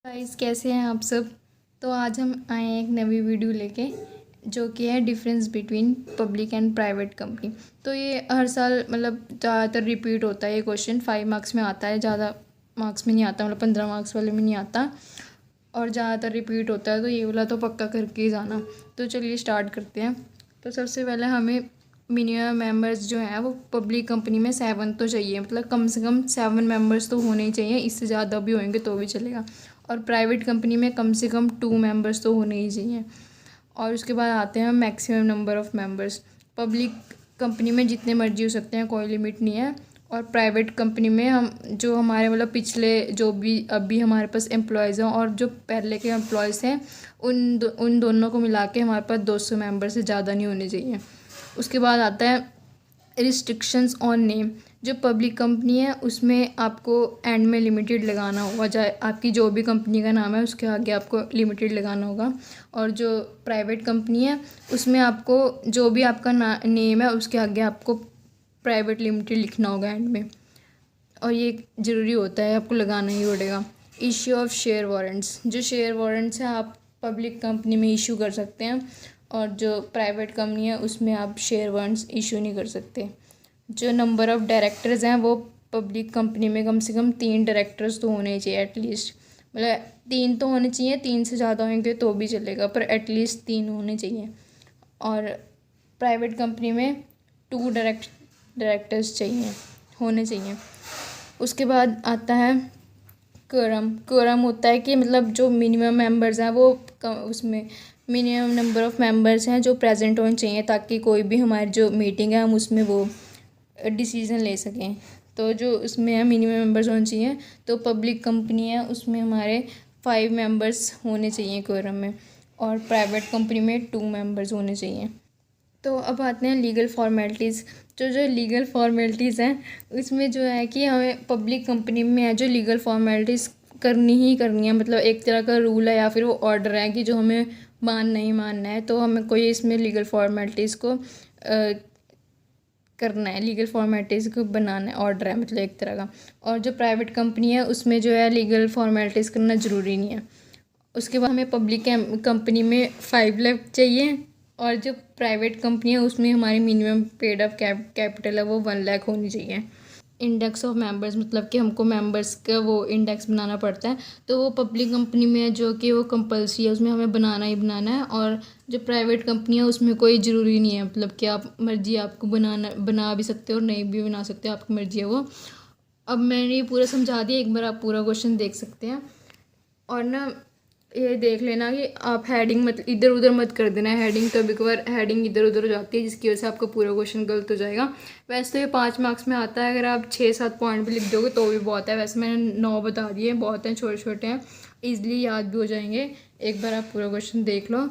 Guys, कैसे हैं आप सब। तो आज हम आए हैं एक नवी वीडियो लेके, जो कि है difference between public and private company. तो ये हर साल मतलब ज़्यादातर रिपीट होता है। ये क्वेश्चन 5 मार्क्स में आता है, ज़्यादा मार्क्स में नहीं आता, मतलब 15 मार्क्स वाले में नहीं आता और ज़्यादातर रिपीट होता है। तो ये वाला तो पक्का करके ही जाना। तो चलिए स्टार्ट करते हैं। तो सबसे पहले हमें मिनिमम मेंबर्स जो हैं वो पब्लिक कंपनी में 7 तो चाहिए, मतलब कम से कम 7 मेंबर्स तो होने ही चाहिए। इससे ज़्यादा भी होंगे तो भी चलेगा। और प्राइवेट कंपनी में कम से कम 2 मेंबर्स तो होने ही चाहिए। और उसके बाद आते हैं maximum number of members. Public company में जितने मर्जी हो सकते हैं, कोई लिमिट नहीं है। और प्राइवेट कंपनी में हम जो हमारे मतलब पिछले जो भी अभी हमारे पास एम्प्लॉयज़ हैं और जो पहले के एम्प्लॉयज़ हैं, उन दोनों को मिला के हमारे पास 200 मेंबर से ज़्यादा नहीं होने चाहिए। उसके बाद आता है रिस्ट्रिक्शंस ऑन नेम। जो पब्लिक कंपनी है उसमें आपको एंड में लिमिटेड लगाना होगा, चाहे आपकी जो भी कंपनी का नाम है उसके आगे आपको लिमिटेड लगाना होगा। और जो प्राइवेट कंपनी है उसमें आपको जो भी आपका नेम है उसके आगे आपको प्राइवेट लिमिटेड लिखना होगा एंड में, और ये ज़रूरी होता है, आपको लगाना ही पड़ेगा। Issue of share warrants. जो शेयर वारंट्स हैं आप पब्लिक कंपनी में इशू कर सकते हैं, और जो प्राइवेट कंपनी है उसमें आप शेयर वारंट्स इशू नहीं कर सकते। जो नंबर ऑफ़ डायरेक्टर्स हैं वो पब्लिक कंपनी में कम से कम 3 डायरेक्टर्स तो होने चाहिए एटलीस्ट, मतलब 3 तो होने चाहिए, 3 से ज़्यादा होंगे तो भी चलेगा, पर एटलीस्ट 3 होने चाहिए। और प्राइवेट कंपनी में 2 डायरेक्टर्स होने चाहिए। उसके बाद आता है कोरम होता है कि मतलब जो मिनिमम मेंबर्स हैं वो उसमें मिनिमम नंबर ऑफ़ मेंबर्स हैं जो प्रेजेंट होने चाहिए, ताकि कोई भी हमारी जो मीटिंग है हम उसमें वो डिसीज़न ले सकें। तो जो उसमें है मिनिमम मेंबर्स होने चाहिए। तो पब्लिक कंपनी है उसमें हमारे 5 मेंबर्स होने चाहिए कोरम में, और प्राइवेट कंपनी में 2 मेंबर्स होने चाहिए। तो अब आते हैं लीगल फॉर्मेलिटीज़। जो लीगल फॉर्मेलिटीज़ हैं उसमें जो है कि हमें पब्लिक कंपनी में है जो लीगल फॉर्मेलिटीज़ करनी ही करनी है, मतलब एक तरह का रूल है या फिर वो ऑर्डर है कि जो हमें मानना ही मानना है। तो हमें कोई इसमें लीगल फॉर्मेलिटीज़ को करना है, लीगल फॉर्मेलिटीज़ को बनाना है, ऑर्डर है मतलब एक तरह का। और जो प्राइवेट कंपनी है उसमें जो है लीगल फॉर्मेलिटीज़ करना ज़रूरी नहीं है। उसके बाद हमें पब्लिक कंपनी में 5 लाख चाहिए, और जो प्राइवेट कंपनी है उसमें हमारी मिनिमम पेड अप कैपिटल है वो 1 लाख होनी चाहिए। इंडेक्स ऑफ मेंबर्स, मतलब कि हमको मेंबर्स का वो इंडेक्स बनाना पड़ता है। तो वो पब्लिक कंपनी में है जो कि वो कंपल्सरी है, उसमें हमें बनाना ही बनाना है। और जो प्राइवेट कंपनी है उसमें कोई ज़रूरी नहीं है, मतलब कि आप मर्जी आपको बना भी सकते हो और नहीं भी बना सकते हो, आपकी मर्जी है वो। अब मैंने ये पूरा समझा दिया, एक बार आप पूरा क्वेश्चन देख सकते हैं। और ना ये देख लेना कि आप हेडिंग मत इधर उधर मत कर देना है। हेडिंग कभी कभार हेडिंग इधर उधर हो जाती है जिसकी वजह से आपका पूरा क्वेश्चन गलत हो जाएगा। वैसे तो ये 5 मार्क्स में आता है, अगर आप 6-7 पॉइंट भी लिख दोगे तो भी बहुत है। वैसे मैंने 9 बता दिए, बहुत हैं, छोटे छोटे हैं, ईजिली याद भी हो जाएंगे। एक बार आप पूरा क्वेश्चन देख लो